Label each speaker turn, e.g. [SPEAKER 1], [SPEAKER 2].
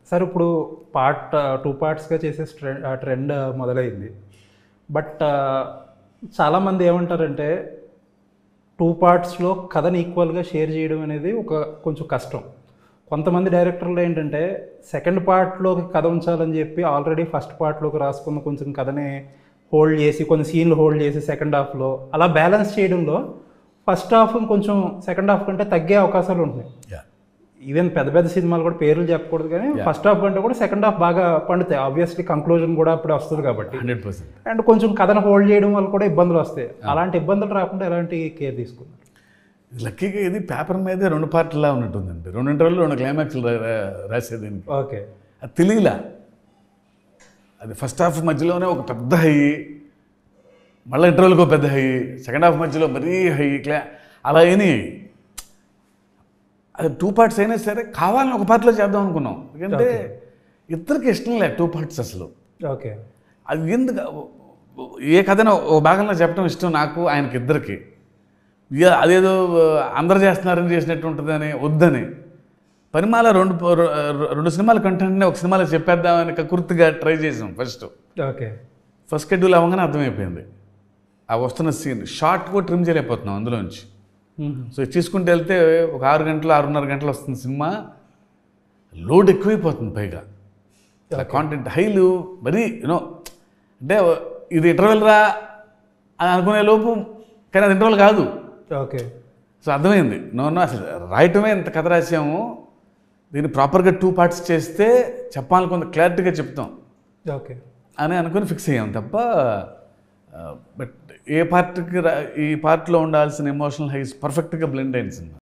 [SPEAKER 1] Sir ఇప్పుడు part 2 పార్ట్స్‌గా చేసే ట్రెండ్ మొదలైంది. బట్ చాలామంది ఏమంటారంటే 2 పార్ట్స్‌లో కథని ఈక్వల్‌గా షేర్ చేయడం అనేది కొంచెం కష్టం. కొంతమంది డైరెక్టర్లు ఏంటంటే సెకండ్ పార్ట్‌లోకి కథ ఉంచాలని చెప్పి ఆల్రెడీ ఫస్ట్ పార్ట్‌లోకి రాసుకున్న కొంచెం కథని హోల్డ్ చేసి, కొన్ని సీన్‌లు హోల్డ్ చేసి సెకండ్ హాఫ్‌లో అలా బ్యాలెన్స్ చేయడంలో ఫస్ట్ హాఫ్ కొంచెం సెకండ్ హాఫ్ కంటే తగ్గే అవకాశాలు ఉంటున్నాయి. ఈవెన్ పెద్ద పెద్ద సినిమాలు కూడా పేర్లు చెప్పకూడదు కానీ ఫస్ట్ హాఫ్ కంటే కూడా సెకండ్ హాఫ్ బాగా పండుతాయి. ఆబ్వియస్లీ కంక్లూజన్ కూడా అప్పుడే వస్తుంది కాబట్టి
[SPEAKER 2] 100%.
[SPEAKER 1] అండ్ కొంచెం కథను హోల్డ్ చేయడం వల్ల కూడా ఇబ్బందులు వస్తాయి. అలాంటి ఇబ్బందులు రాకుండా ఎలాంటి కేర్ తీసుకున్నారు?
[SPEAKER 2] లక్కీగా ఇది పేపర్ మీదే 2 పార్ట్లా ఉన్నట్టుందండి. 2 ఇంటర్వ్యూలు 2 క్లైమాక్స్లు రాసేదానికి
[SPEAKER 1] ఓకే,
[SPEAKER 2] అది తెలియలా. అది ఫస్ట్ హాఫ్ మధ్యలోనే ఒక పెద్ద హై, మళ్ళీ ఇంటర్వ్యూలకు ఒక పెద్ద హై, సెకండ్ హాఫ్ మధ్యలో మరీ హై అలా అయినాయి. అది 2 పార్ట్స్ అయినా సరే కావాలని ఒక పార్ట్లో చేద్దాం అనుకున్నాం. ఎందుకంటే ఇద్దరికి ఇష్టం లేదు 2 పార్ట్స్ అసలు.
[SPEAKER 1] ఓకే,
[SPEAKER 2] అది ఎందుకు ఏ కథను ఒక భాగంలో చెప్పడం ఇష్టం నాకు, ఆయనకి ఇద్దరికి. అదేదో అందరు చేస్తున్నారని చేసినట్టు ఉంటుందని వద్దని పరిమాల 2 సినిమాల కంటెంట్ని ఒక సినిమాలో చెప్పేద్దామని కకృతిగా ట్రై చేసాం ఫస్ట్.
[SPEAKER 1] ఓకే,
[SPEAKER 2] ఫస్ట్ షెడ్యూల్ అవ్వగానే అర్థమైపోయింది ఆ వస్తున్న సీన్ షార్ట్ కూడా ట్రిమ్ చేయలేకపోతున్నాం అందులోంచి. సో తీసుకుంటూ వెళ్తే ఒక 6 గంటలు 6:30 గంటలు వస్తుంది సినిమా. లోడ్ ఎక్కువైపోతుంది, పైగా కాంటెంట్ హైలు మరీ యూనో అంటే ఇది ఇంటర్వెల్ రా అని అనుకునే లోపు, కానీ అది ఇంటర్వెల్ కాదు.
[SPEAKER 1] ఓకే,
[SPEAKER 2] సో అర్థమైంది నన్ను అసలు రాయటమే ఇంత కథ రాసాము, దీన్ని ప్రాపర్గా 2 పార్ట్స్ చేస్తే చెప్పాలని కొంత క్లారిటీగా చెప్తాం
[SPEAKER 1] ఓకే
[SPEAKER 2] అని అనుకుని ఫిక్స్ అయ్యాం తప్ప. బట్ ఏ పార్ట్కి ఈ పార్ట్లో ఉండాల్సిన ఎమోషనల్ హైస్ పర్ఫెక్ట్గా బ్లెండ్ అయింది సినిమా.